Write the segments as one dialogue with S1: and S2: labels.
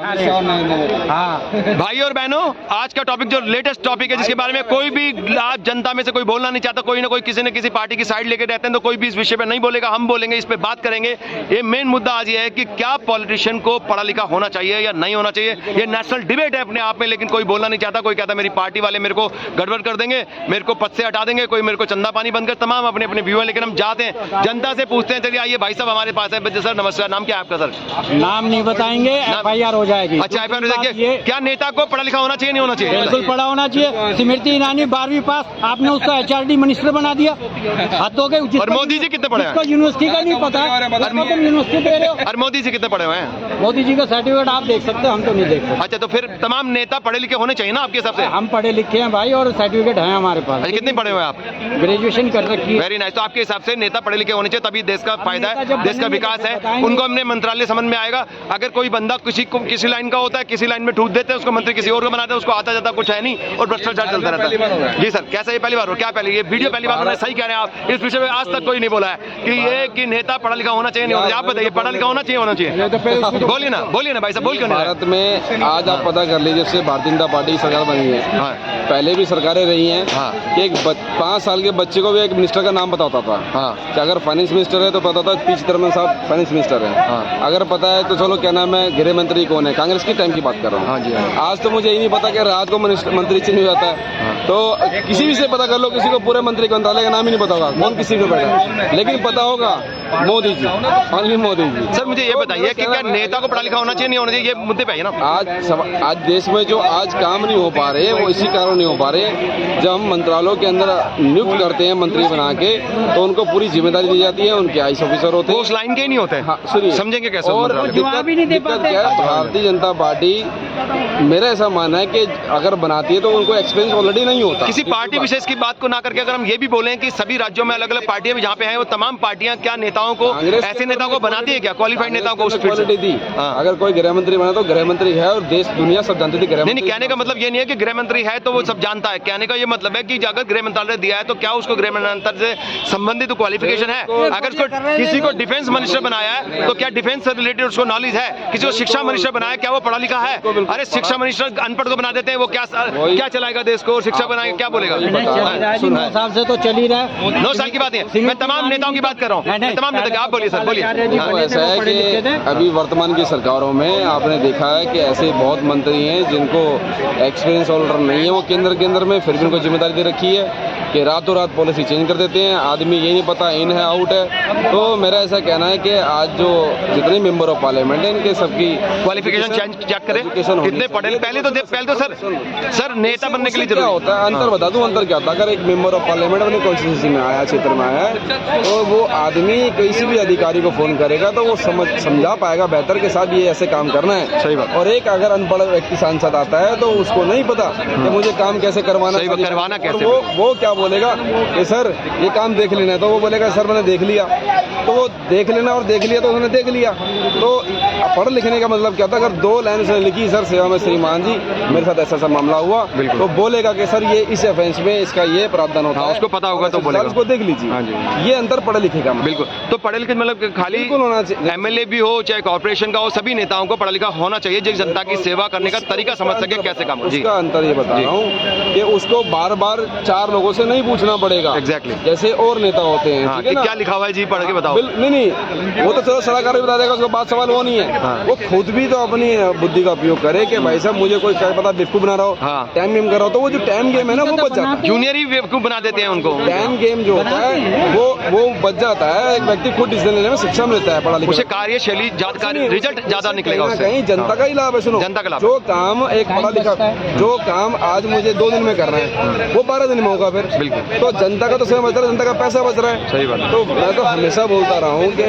S1: हाँ भाई और बहनों, आज का टॉपिक जो लेटेस्ट टॉपिक है जिसके बारे में कोई भी आज जनता में से कोई बोलना नहीं चाहता, कोई ना कोई किसी न किसी पार्टी की साइड लेके रहते हैं, तो कोई भी इस विषय पे नहीं बोलेगा, हम बोलेंगे, इस पे बात करेंगे। ये मेन मुद्दा आज ये है कि क्या पॉलिटिशियन को पढ़ा लिखा होना चाहिए या नहीं होना चाहिए। ये नेशनल डिबेट है अपने आप में, लेकिन कोई बोलना नहीं चाहता। कोई कहता मेरी पार्टी वाले मेरे को गड़बड़ कर देंगे, मेरे को पद से हटा देंगे, कोई मेरे को चंदा पानी बंद कर, तमाम अपने अपने व्यू है। लेकिन हम जाते हैं जनता से पूछते हैं। चलिए आइए, भाई साहब हमारे पास है। सर नमस्कार, नाम क्या है आपका? सर
S2: नाम नहीं बताएंगे, FIR हो जाएगी।
S1: अच्छा, FIR हो जाएगी। क्या नेता को पढ़ा लिखा होना चाहिए, नहीं होना चाहिए?
S2: बिल्कुल पढ़ा होना चाहिए। स्मृति ईरानी 12वीं पास, आपने उसका HRD मिनिस्टर बना दिया। हद हो गई।
S1: और मोदी जी कितने पढ़े हैं?
S2: यूनिवर्सिटी का नहीं पता, यूनिवर्सिटी दे रहे हो।
S1: और मोदी जी कितने पढ़े हुए हैं?
S2: मोदी जी का सर्टिफिकेट आप देख सकते हैं, हम तो नहीं देख सकते।
S1: अच्छा, तो फिर तमाम नेता पढ़े लिखे होने चाहिए ना आपके हिसाब से?
S2: हम पढ़े लिखे हैं भाई, और सर्टिफिकेट है हमारे पास।
S1: अच्छा, कितने पढ़े हुए हैं आप?
S2: ग्रेजुएशन कर रखी है।
S1: Very nice. तो आपके हिसाब से नेता पढ़े लिखे होने चाहिए, तभी देश का फायदा है, देश का विकास है। उनको हमने मंत्रालय समझ में आएगा। अगर कोई बंदा किसी लाइन का होता है, किसी लाइन में ठूक देते हैं, उसको मंत्री किसी और को बनाते हैं, उसको आता जाता कुछ है नहीं और भ्रष्टाचार चलता रहता है। जी सर, कैसा ये पहली बार हो? क्या पहले ये वीडियो पहली बार? सही कह रहे हैं आप। इस विषय में आज तक कोई नहीं बोला है कि ये कि नेता पढ़ा लिखा होना चाहिए, नहीं होना चाहिए। आप बताइए, पढ़ा लिखा होना चाहिए, होना चाहिए? बोलिए ना भाई साहब, बोल क्यों नहीं?
S3: भारत में आज आप पता कर लीजिए, जब से भारतीय जनता पार्टी की सरकार बनी है, पहले भी सरकारें रही हैं कि एक 5 साल के बच्चे को भी एक मिनिस्टर का नाम पता होता था। कि अगर फाइनेंस मिनिस्टर है तो पता था पी चिदंबरम साहब फाइनेंस मिनिस्टर है। अगर पता है तो चलो क्या नाम है, गृह मंत्री कौन है, कांग्रेस की टाइम की बात कर रहा हूँ। आज तो मुझे यही नहीं पता कि रात को मंत्री चिन्ह हो जाता है। तो किसी भी से पता कर लो, किसी को पूरे मंत्री मंत्रालय का नाम ही नहीं पता होगा, कौन किसी को बैठा है, लेकिन पता होगा मोदी जी, ओनली मोदी जी।
S1: सर मुझे ये बताइए कि क्या नेता को पढ़ा लिखा होना चाहिए, नहीं होना चाहिए? ये मुद्दे पे है ना
S3: आज देश में जो आज काम नहीं हो पा रहे, वो इसी कारण नहीं हो पा रहे। जब हम मंत्रालयों के अंदर नियुक्त करते हैं मंत्री बना के, तो उनको पूरी जिम्मेदारी दी जाती है, उनके IAS ऑफिसर होते हैं,
S1: उस लाइन के ही नहीं होते हैं।
S3: हाँ, सुनिए,
S1: समझेंगे कैसे?
S3: और दिक्कत क्या है, भारतीय जनता पार्टी मेरा ऐसा मानना है कि अगर बनाती है तो उनको एक्सपीरियंस ऑलरेडी नहीं होता।
S1: किसी पार्टी विशेष की बात को ना करके अगर हम ये भी बोलें कि सभी राज्यों में अलग अलग पार्टियां भी जहाँ पे हैं, वो तमाम पार्टियां क्या नेताओं को, ऐसे नेताओं को बनाती है क्या, क्वालिफाइड नेताओं को?
S3: क्वालिटी दी। अगर कोई गृह मंत्री बना तो गृह मंत्री है, और देश दुनिया सब जानती थी गृह मंत्री।
S1: नहीं, कहने का मतलब ये नहीं है कि गृह मंत्री है तो वो सब जानता है। कहने का ये मतलब है कि अगर गृह मंत्रालय दिया है तो क्या उसको गृह मंत्रालय से संबंधित क्वालिफिकेशन है? अगर किसी को डिफेंस मिनिस्टर बनाया है तो क्या डिफेंस से रिलेटेड उसको नॉलेज है? किसी को शिक्षा मिनिस्टर बनाया, क्या वो पढ़ा लिखा है? अरे शिक्षा मिनिस्टर अनपढ़ को बना देते हैं, वो क्या चलाएगा देश को? शिक्षा बनाएगा, क्या बोलेगा?
S2: 9 साल से तो चल ही रहा है।
S1: 9 साल की बात है, मैं तमाम नेताओं की बात कर रहा हूँ, तमाम नेता। आप बोलिए सर, बोलिए।
S3: ऐसा है कि अभी वर्तमान की सरकारों में आपने देखा है कि ऐसे बहुत मंत्री हैं जिनको एक्सपीरियंस ऑलरेडी नहीं है, वो केंद्र में फिर भी उनको जिम्मेदारी दे रखी है कि रातों रात पॉलिसी चेंज कर देते हैं। आदमी ये नहीं पता इन है आउट है। तो मेरा ऐसा कहना है कि आज जो जितने मेंबर ऑफ पार्लियामेंट है, इनके सबकी
S1: क्वालिफिकेशन चेक करें, कितने पढ़े। पहले तो सर नेता बनने के लिए
S3: क्या होता है, अंतर बता दूं, अंतर क्या होता है। अगर एक मेंबर ऑफ पार्लियामेंट अपनी कॉन्स्टिट्यूंसी में आया, क्षेत्र में आया, तो वो आदमी किसी भी अधिकारी को फोन करेगा तो वो समझा पाएगा बेहतर के साथ ये ऐसे काम करना है।
S1: सही बात।
S3: और एक अगर अनपढ़ व्यक्ति सांसद आता है तो उसको नहीं पता कि मुझे काम कैसे करवाना कैसे, वो क्या बोलेगा कि सर ये काम देख लेना है, तो वो बोलेगा सर मैंने देख लिया। तो वो देख लेना और देख लिया तो उन्होंने देख लिया। तो पढ़ लिखने का मतलब क्या था? अगर 2 लाइन से लिखी सर सेवा में श्रीमान जी मेरे साथ ऐसा मामला हुआ, तो बोलेगा कि सर ये इस ऑफेंस में इसका ये प्रावधान होता है,
S1: उसको पता होगा तो बोलेगा,
S3: उसको देख लीजिए। ये अंतर पढ़े लिखे का।
S1: बिल्कुल। तो पढ़े लिखे मतलब खाली
S3: होना चाहिए,
S1: MLA भी हो चाहे कॉर्पोरेशन का हो, सभी नेताओं को पढ़ा लिखा होना चाहिए जो जनता की सेवा करने का तरीका समझ सके, कैसे काम।
S3: उसका अंतर ये बता रहा हूँ कि उसको बार बार 4 लोगों से नहीं पूछना पड़ेगा।
S1: एग्जैक्टली।
S3: जैसे और नेता होते हैं, ठीक है ना?
S1: क्या लिखा हुआ है जी, पढ़ के बताओ।
S3: नहीं, वो तो चलो सलाहकार भी बता देगा, उसको बात सवाल वो नहीं है। वो खुद भी तो अपनी बुद्धि का उपयोग करे कि भाई साहब मुझे कोई क्या पता बेवकूफ बना रहा हो, टाइम गेम कर रहा हो, तो वो जो टाइम गेम है ना वो बच जाता है।
S1: जूनियर ही बेवकूफ बना देते हैं उनको।
S3: टाइम गेम जो होता है वो बच जाता है। एक व्यक्ति खुद डिसीजन लेने में सक्षम रहता है, पढ़ा लिखा,
S1: उसे कार्यशैली रिजल्ट ज्यादा निकलेगा उससे।
S3: कहीं जनता का ही लाभ है। सुनो, जनता का लाभ। जो काम एक पढ़ा लिखा, जो काम आज मुझे 2 दिन में करना है वो 12 दिन में होगा फिर। बिल्कुल। तो जनता का तो समय बच रहा है, जनता का पैसा बच रहा है।
S1: सही बात।
S3: तो मैं तो हमेशा बोलता रहा हूँ कि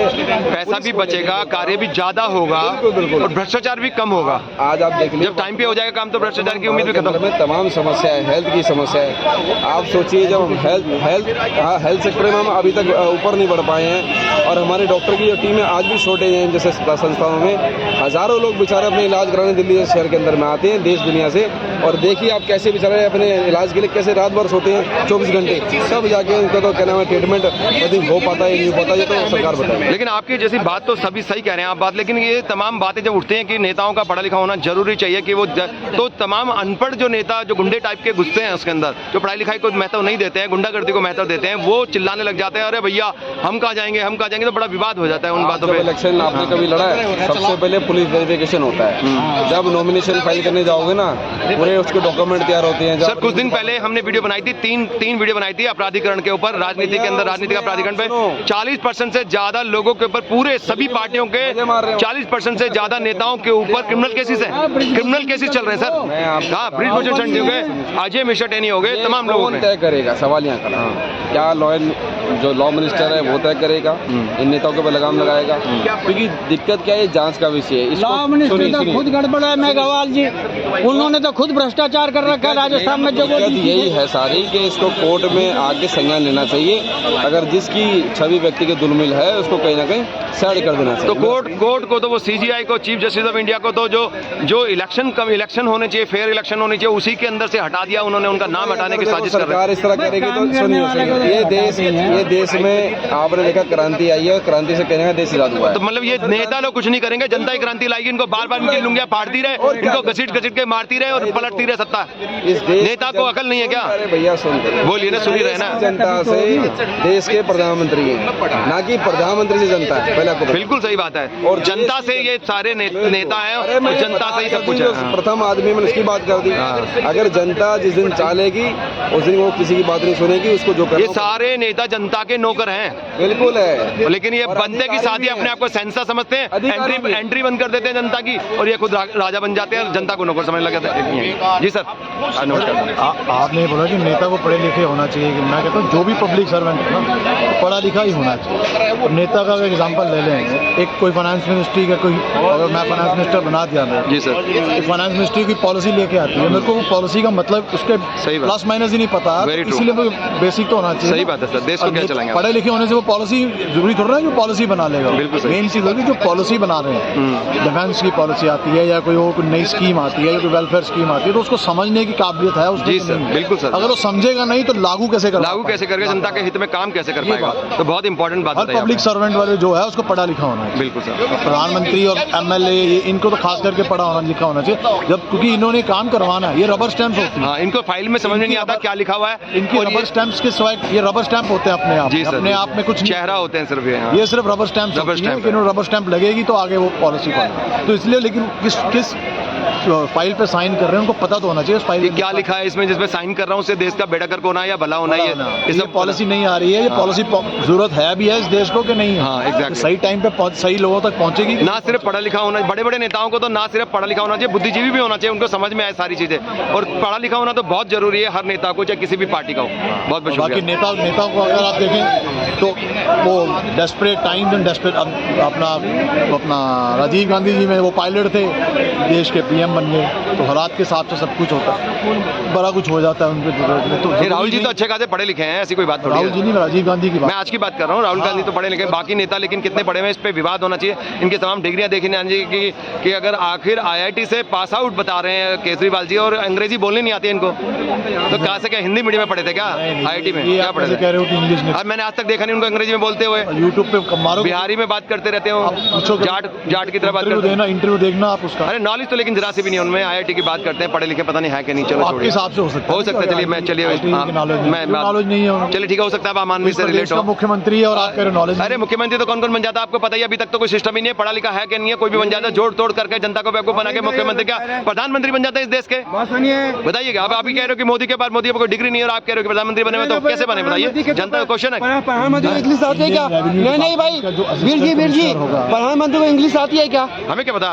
S1: पैसा भी बचेगा, कार्य भी ज्यादा होगा,
S3: बिल्कुल,
S1: और भ्रष्टाचार भी कम होगा।
S3: आज आप देख लीजिए,
S1: जब टाइम पे हो जाएगा काम तो भ्रष्टाचार की उम्मीद भी खत्म।
S3: में तमाम समस्या है, हेल्थ की समस्या है। आप सोचिए जब हम हेल्थ सेक्टर में हम अभी तक ऊपर नहीं बढ़ पाए हैं, और हमारे डॉक्टर की जो टीम है आज भी शॉर्टेज है। जैसे संस्थानों में हजारों लोग बेचारे अपने इलाज कराने दिल्ली शहर के अंदर में आते हैं देश दुनिया से, और देखिए आप कैसे बेचारे अपने इलाज के लिए कैसे रात भर सोते हैं 24 घंटे, सब जाके उनका तो क्या नाम है ट्रीटमेंट यदि हो पाता है नहीं हो पाता, ये तो सरकार बताए।
S1: लेकिन आपकी जैसी बात तो सभी सही कह रहे हैं आप बात, लेकिन ये तमाम बातें जब उठते हैं कि नेताओं का पढ़ा लिखा होना जरूरी चाहिए कि वो तो तमाम अनपढ़ जो नेता जो गुंडे टाइप के घुसते हैं उसके अंदर, जो पढ़ाई लिखाई को महत्व नहीं देते हैं, गुंडागर्दी को महत्व देते हैं, वो चिल्लाने लग जाते हैं अरे भैया हम कहाँ जाएंगे, तो बड़ा विवाद हो जाता है उन बातों
S3: जब
S1: पे।
S3: इलेक्शन आपने कभी लड़ा है, सबसे पहले पुलिस वेरिफिकेशन होता है। जब नॉमिनेशन फाइल करने जाओगे ना, पूरे उसके डॉक्यूमेंट तैयार होते हैं।
S1: सर कुछ दिन पहले हमने वीडियो बनाई थी, तीन वीडियो बनाई थी अपराधीकरण के ऊपर, राजनीति के अंदर राजनीतिक अपराधीकरण पे 40% से ज्यादा लोगों के ऊपर, पूरे सभी पार्टियों के 40% से ज्यादा नेताओं के ऊपर क्रिमिनल केसेस हैं, क्रिमिनल केसेस चल रहे हैं सर। हाँ, ब्रिजभूषण शरणजी हो गए, अजय मिश्रा टेनी हो गए, तमाम लोगों
S3: कौन तय करेगा, सवाल यहाँ खड़ा क्या जो लॉ मिनिस्टर है वो तय करेगा, इन नेताओं के ऊपर लगाम लगाएगा, क्योंकि दिक्कत क्या है, जांच का विषय है।
S2: लॉ मिनिस्टर तो खुद गड़बड़ है मेघवाल जी, उन्होंने तो खुद भ्रष्टाचार कर रखा है राजस्थान में। जो
S3: यही है सारी कि इसको कोर्ट में आगे संज्ञान लेना चाहिए, अगर जिसकी छवि व्यक्ति के दुर्मिल है उसको कहीं ना कहीं साइड कर देना चाहिए।
S1: तो कोर्ट को तो वो सीजीआई को, चीफ जस्टिस ऑफ इंडिया को तो जो इलेक्शन होने चाहिए, फेयर इलेक्शन होनी चाहिए, उसी के अंदर से हटा दिया उन्होंने, उनका नाम हटाने की साजिश कर रहे हैं।
S3: सरकार इस तरह करेगी तो सुनिए, ये देश में आपने देखा क्रांति आई है, क्रांति से कहने का देश आजाद हुआ है।
S1: तो मतलब ये नेता लोग कुछ नहीं करेंगे, जनता ही क्रांति लाएगी, इनको बार बार इनकी लुंगियां फाड़ती रहे, इनको घसीट के मारती रहे और पलटती रहे सत्ता।
S3: इस देश
S1: नेता को अकल नहीं है क्या?
S3: अरे भैया सुन
S1: बोलिए ना, सुन ही रहे ना।
S3: जनता से देश के प्रधानमंत्री है, ना कि प्रधानमंत्री से जनता है, पहले आपको
S1: बिल्कुल सही बात है। और जनता से ये सारे नेता हैं और जनता से ही सब कुछ है।
S3: प्रथम आदमी मैंने उसकी बात कर दी, अगर जनता जिस दिन चालेगी उस दिन वो किसी की बात नहीं सुनेगी, उसको जो
S1: ये सारे नेता जनता के नौकर हैं,
S3: बिल्कुल है।
S1: लेकिन ये बनते की साथ ही अपने आप को सेंसर समझते हैं, एंट्री बंद कर देते हैं जनता की, और ये खुद राजा बन जाते हैं, जनता को नौकर समझने लग जाते हैं। जी सर, नमस्कार।
S4: आपने बोला कि नेता को पढ़े लिखे होना चाहिए, कि मैं कहता हूँ जो भी पब्लिक सर्वेंट है ना, तो पढ़ा लिखा ही होना चाहिए। और नेता का अगर एग्जांपल ले लें, एक कोई फाइनेंस मिनिस्ट्री का कोई, अगर मैं फाइनेंस मिनिस्टर बना दिया मैं,
S1: जी सर,
S4: फाइनेंस मिनिस्ट्री की पॉलिसी लेके आती है, मेरे को वो पॉलिसी का मतलब उसके प्लस माइनस ही नहीं पता, इसलिए बेसिक तो होना चाहिए।
S1: सही बात है सर, देश को क्या चलाएंगे?
S4: पढ़े लिखे होने से वो पॉलिसी जरूरी थोड़ा ना कि पॉलिसी बना लेगा। मेन चीज होगी जो पॉलिसी बना रहे हैं, डिफेंस की पॉलिसी आती है या कोई नई स्कीम आती है या कोई वेलफेयर स्कीम आती है, तो उसको समझने की काबिलियत है उसकी।
S1: जी सर, बिल्कुल सर।
S4: अगर वो समझेगा नहीं तो लागू कैसे
S1: करके जनता के हित में काम कैसे कर पाएगा? तो बहुत इंपॉर्टेंट बात है।
S4: पब्लिक सर्वेंट वाले जो है उसको पढ़ा लिखा होना है।
S1: बिल्कुल सर।
S4: प्रधानमंत्री और एमएलए इनको तो खास करके पढ़ा होना लिखा होना चाहिए, जब क्योंकि इन्होंने काम करवाना है। ये रबर स्टैंप होती है,
S1: इनको फाइल में समझ में नहीं आता क्या लिखा हुआ है।
S4: इनकी रबर स्टैंप्स के सिवाय ये रबर स्टैंप होते हैं अपने आप में कुछ
S1: चेहरा होते हैं सिर्फ ये
S4: सिर्फ रबर स्टैंप होती है, लेकिन रबर स्टैंप लगेगी तो आगे वो पॉलिसी पाएगी। तो इसलिए लेकिन किस फाइल पे साइन कर रहे हैं उनको पता तो होना चाहिए उस फाइल में
S1: क्या लिखा है, इसमें जिसमें साइन कर रहा हूँ उससे देश का बेड़ा करके होना है या भला होना है।
S4: ये सब पॉलिसी नहीं आ रही है, ये पॉलिसी जरूरत है भी है इस देश को कि नहीं है।
S1: हाँ, एग्जैक्टली।
S4: सही टाइम पे सही लोगों तक पहुंचेगी।
S1: ना सिर्फ पढ़ा लिखा होना, बड़े बड़े नेताओं को तो ना सिर्फ पढ़ा लिखा होना चाहिए, बुद्धिजीवी भी होना चाहिए, उनको समझ में आए सारी चीजें। और पढ़ा लिखा होना तो बहुत जरूरी है हर नेता को, चाहे किसी भी पार्टी का हो। बहुत बहुत
S4: बाकी नेताओं को अगर आप देखें तो वो डेस्परेट टाइम्स एंड डेस्परेट, अपना राजीव गांधी जी में वो पायलट थे, देश के पीएम बन गए, तो हालात के हिसाब से सब कुछ होता है, बड़ा कुछ हो जाता है उनके। तो
S1: राहुल जी तो अच्छे खासे पढ़े लिखे हैं, ऐसी कोई बात थोड़ी है।
S4: राहुल जी नहीं, राजीव गांधी की बात
S1: मैं आज की बात कर रहा हूँ। राहुल गांधी तो पढ़े लिखे, बाकी नेता लेकिन कितने पढ़े हुए, इस पे विवाद होना चाहिए। इनकी तमाम डिग्रियां देखने आनी चाहिए कि अगर आखिर IIT से पास आउट बता रहे हैं केजरीवाल जी और अंग्रेजी बोलने नहीं आती है इनको, तो कहाँ से क्या हिंदी मीडियम में पढ़े थे क्या? IIT में क्या पढ़े थे? अब मैंने आज तक देखा नहीं उनको अंग्रेजी में बोलते हुए।
S4: यूट्यूब पे मारो,
S1: बिहारी में बात करते रहते हो, जाट की तरह बात करते हैं।
S4: इंटरव्यू देखना आप उसका।
S1: अरे नॉलेज तो लेकिन जरा से भी नहीं उनमें। IIT की बात करते हैं, पढ़े लिखे पता नहीं है कि नहीं। चलो
S4: आपके हिसाब से हो सकता
S1: है। चलिए मैं
S4: नॉलेज नहीं है,
S1: चलिए ठीक है, हो सकता है आप आम आदमी से रिलेट हो।
S4: मुख्यमंत्री है और आप कह रहे नॉलेज।
S1: अरे मुख्यमंत्री तो कौन कौन बन जाता है आपको पता ही, अभी तक तो कोई सिस्टम ही नहीं है, पढ़ा लिखा है कि नहीं है, कोई भी बन जाता है, जोड़ तोड़ करके जनता को बेवकूफ बना के मुख्यमंत्री क्या प्रधानमंत्री बन जाता है इस देश के। बताइएगा, अब आप ही कह रहे हो कि मोदी के पास मोदी को कोई डिग्री नहीं है और आप कह रहे हो कि प्रधानमंत्री बने, तो कैसे बने बताइए? जनता का क्वेश्चन है।
S5: प्रधानमंत्री को इंग्लिश आती है क्या? नहीं भाई, वीर जी प्रधानमंत्री को इंग्लिश आती है क्या?
S1: हमें क्या पता।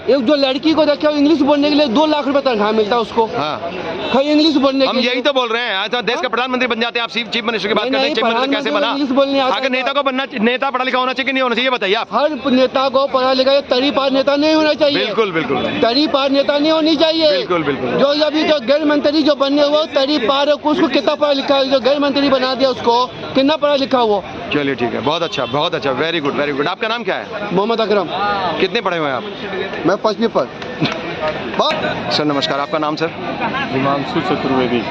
S5: एक जो लड़की को देखा इंग्लिश बोलने के लिए 2 लाख रुपए तनख्वाह मिलता है उसको। खाली इंग्लिश बोलने
S1: हम यही तो बोल रहे हैं। आज देश का प्रधानमंत्री बन जाते हैं आप, चीफ मिनिस्टर की बात करते हैं। चीफ मिनिस्टर कैसे बना?
S5: इंग्लिश बोलने
S1: अगर नेता को बनना, नेता पढ़ा लिखा होना चाहिए कि नहीं होना चाहिए बताइए आप।
S5: हर नेता को पढ़ा लिखा तरी पार नेता नहीं होना चाहिए।
S1: बिल्कुल बिल्कुल,
S5: तरी पार नेता नहीं होनी चाहिए।
S1: बिल्कुल बिल्कुल।
S5: जो अभी जो गृह मंत्री जो बनने हुआ तरी पार, उसको कितना पढ़ा लिखा है? जो गृह मंत्री बना दिया उसको कितना पढ़ा लिखा वो?
S1: चलिए ठीक है, बहुत अच्छा बहुत अच्छा, वेरी गुड वेरी गुड। आपका नाम क्या है?
S5: मोहम्मद अकरम।
S1: कितने पढ़े हुए हैं आप?
S5: मैं 5वीं पर।
S1: सर नमस्कार, आपका नाम सर?
S6: हिमांशु चतुर्वेदी।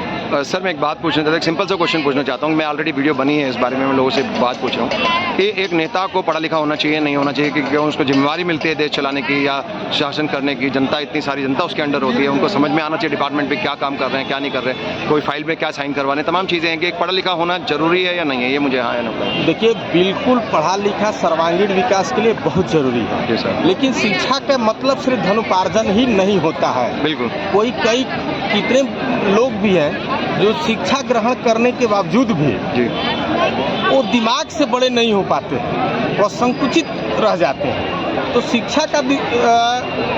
S1: सर मैं एक बात पूछना चाहता हूँ, एक सिंपल सा क्वेश्चन पूछना चाहता हूँ। मैं ऑलरेडी वीडियो बनी है इस बारे में, मैं लोगों से बात पूछ रहा हूँ कि एक नेता को पढ़ा लिखा होना चाहिए, नहीं होना चाहिए, क्योंकि उसको जिम्मेवारी मिलती है देश चलाने की या शासन करने की। जनता, इतनी सारी जनता उसके अंडर होती है, उनको समझ में आना चाहिए डिपार्टमेंट में क्या काम कर रहे हैं, क्या नहीं कर रहे हैं, कोई फाइल में क्या साइन करवाने, तमाम चीज़ें हैं कि एक पढ़ा लिखा होना जरूरी है या नहीं है, ये मुझे हाँ या ना।
S6: देखिए, बिल्कुल पढ़ा लिखा सर्वांगीण विकास के लिए बहुत जरूरी है।
S1: जी सर।
S6: लेकिन शिक्षा का मतलब सिर्फ धनोपार्जन ही नहीं होता है।
S1: बिल्कुल।
S6: कितने लोग भी हैं जो शिक्षा ग्रहण करने के बावजूद भी
S1: जी
S6: वो दिमाग से बड़े नहीं हो पाते, वो संकुचित रह जाते हैं। तो शिक्षा का भी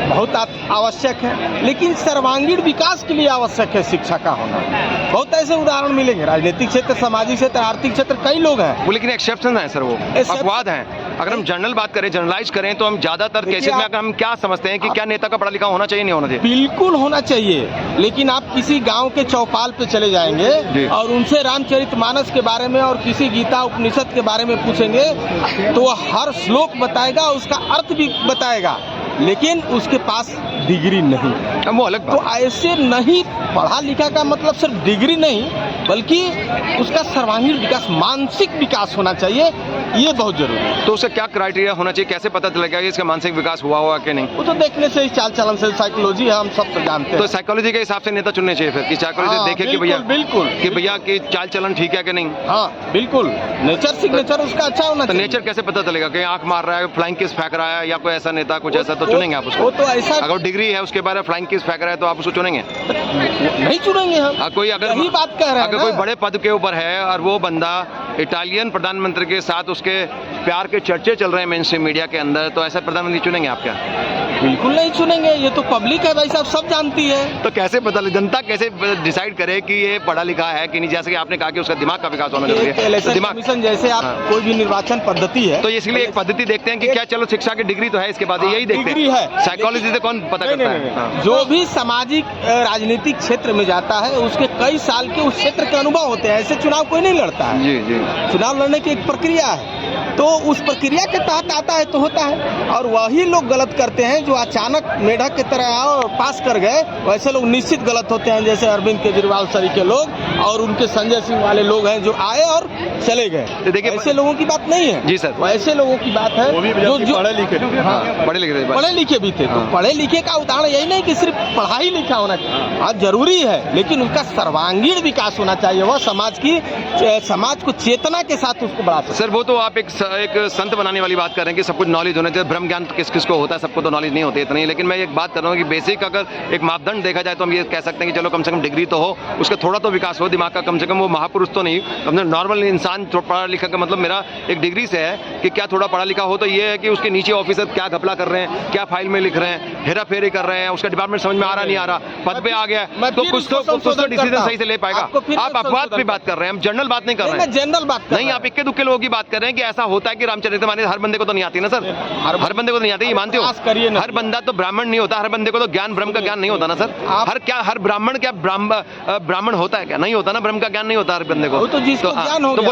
S6: बहुत आवश्यक है, लेकिन सर्वांगीण विकास के लिए आवश्यक है शिक्षा का होना। बहुत ऐसे उदाहरण मिलेंगे, राजनीतिक क्षेत्र, सामाजिक क्षेत्र, आर्थिक क्षेत्र, कई लोग हैं
S1: वो, लेकिन एक्सेप्शन है सर, वो अपवाद हैं। अगर हम जनरल बात करें, जनरलाइज करें, तो हम ज्यादातर केसेस में हम क्या समझते हैं कि क्या नेता का पढ़ा लिखा होना चाहिए, नहीं होना चाहिए?
S6: बिल्कुल होना चाहिए, लेकिन आप किसी गांव के चौपाल पे चले जाएंगे और उनसे रामचरितमानस के बारे में और किसी गीता उपनिषद के बारे में पूछेंगे तो वह हर श्लोक बताएगा, उसका अर्थ भी बताएगा, लेकिन उसके पास डिग्री नहीं।
S1: वो अलग बात।
S6: तो ऐसे नहीं, पढ़ा लिखा का मतलब सिर्फ डिग्री नहीं, बल्कि उसका सर्वांगीण विकास, मानसिक विकास होना चाहिए, ये बहुत जरूरी है।
S1: तो उसका क्या क्राइटेरिया होना चाहिए, कैसे पता चलेगा कि इसका मानसिक विकास हुआ कि नहीं?
S6: वो तो देखने से ही, चाल चलन से, साइकोलॉजी है, हम सब तो जानते हैं।
S1: तो साइकोलॉजी के हिसाब से नेता चुनने चाहिए फिर, कि साइकोलॉजी देखे कि भैया
S6: बिल्कुल
S1: कि भैया की चाल चलन ठीक है कि नहीं।
S6: हाँ बिल्कुल, नेचर सिग्नेचर उसका अच्छा होना
S1: तो
S6: चाहिए।
S1: नेचर कैसे पता चलेगा कि आंख मार रहा है, फ्लाइंग किस फेंक रहा है, या कोई ऐसा नेता कुछ ऐसा, तो चुनेंगे आप उसको?
S6: वो तो ऐसा,
S1: अगर डिग्री है उसके बारे में फ्लाइंग किस फेंक रहा है तो आप उसको चुनेंगे?
S6: नहीं चुनेंगे हम।
S1: कोई अगर
S6: यही बात कह रहे हैं
S1: अगर
S6: ना।
S1: कोई बड़े पद के ऊपर है और वो बंदा इटालियन प्रधानमंत्री के साथ उसके प्यार के चर्चे चल रहे हैं मेन स्ट्रीम मीडिया के अंदर, तो ऐसा प्रधानमंत्री चुनेंगे आप क्या?
S6: बिल्कुल नहीं चुनेंगे, ये तो पब्लिक है भाई साहब, सब जानती है।
S1: तो कैसे पता, जनता कैसे डिसाइड करे कि ये पढ़ा लिखा है कि नहीं? जैसे कि आपने कहा कि उसका दिमाग का विकास होना जरूरी है।
S6: इलेक्शन
S1: दिमाग
S6: कमीशन जैसे आप
S1: हाँ।
S6: कोई भी निर्वाचन पद्धति है,
S1: तो इसलिए एक पद्धति देखते हैं कि क्या, चलो शिक्षा की डिग्री तो है, इसके बाद यही देखते
S6: डिग्री
S1: हैं।
S6: है,
S1: साइकोलॉजी से कौन पता करता है? हाँ।
S6: जो भी सामाजिक राजनीतिक क्षेत्र में जाता है, उसके कई साल के उस क्षेत्र के अनुभव होते हैं। ऐसे चुनाव कोई नहीं लड़ता है।
S1: जी जी।
S6: चुनाव लड़ने की एक प्रक्रिया है, तो उस प्रक्रिया के तहत आता है तो होता है। और वही लोग गलत करते हैं जो अचानक मेढक की तरह आए और पास कर गए, वैसे लोग निश्चित गलत होते हैं, जैसे अरविंद केजरीवाल सरी के लोग और उनके संजय सिंह वाले लोग हैं जो आए और चले गए।
S1: तो देखिए,
S6: ऐसे लोगों की बात नहीं है
S1: जी सर,
S6: वैसे लोगों की बात है जो
S4: पढ़े लिखे।
S6: हाँ, पढ़े लिखे भी थे। तो पढ़े लिखे का उदाहरण यही नहीं कि सिर्फ पढ़ा ही लिखा होना चाहिए, हाँ जरूरी है, लेकिन उसका सर्वांगीण विकास होना चाहिए। वह समाज को चेतना के साथ उसको बढ़ा सकते।
S1: सर वो तो आप एक संत बनाने वाली बात कर रहे हैं कि सब कुछ नॉलेज होना चाहिए। ब्रह्म ज्ञान किस किस को होता है, सबको तो नॉलेज नहीं होती इतनी। लेकिन मैं एक बात कर रहा हूँ कि बेसिक अगर एक मापदंड देखा जाए तो हम ये कह सकते हैं कि चलो कम से कम डिग्री तो हो, उसका थोड़ा तो विकास हो दिमाग का, कम से कम वो महापुरुष तो नहीं, कम से नॉर्मल इंसान पढ़ा लिखा का मतलब मेरा एक डिग्री से है कि क्या थोड़ा पढ़ा लिखा हो तो ये है कि उसके नीचे ऑफिसर क्या घपला कर रहे हैं, क्या फाइल में लिख रहे हैं, हेरा फेरी कर रहे हैं, उसका डिपार्टमेंट समझ में आ रहा नहीं आ रहा, पद पे आ गया तो कुछ तो डिसीजन सही से ले पाएगा। आप अपवाद पे बात कर रहे हैं, हम जनरल बात नहीं कर रहे हैं।
S6: जनरल बात
S1: नहीं, आप इक्के दुक्के लोगों की बात कर रहे हैं कि ऐसा होता है कि रामचरितमानस हर बंदे को तो नहीं आती ना सर, हर बंदे को तो नहीं आती, ये मानते हो? हर बंदा तो ब्राह्मण नहीं होता, हर बंदे को तो ज्ञान ब्रह्म का ज्ञान नहीं होता ना सर। हर ब्राह्मण क्या ब्राह्मण होता है क्या? नहीं होता ना, ब्रह्म का ज्ञान नहीं होता हर बंदे को।
S6: तो जिसको ज्ञान हो गया।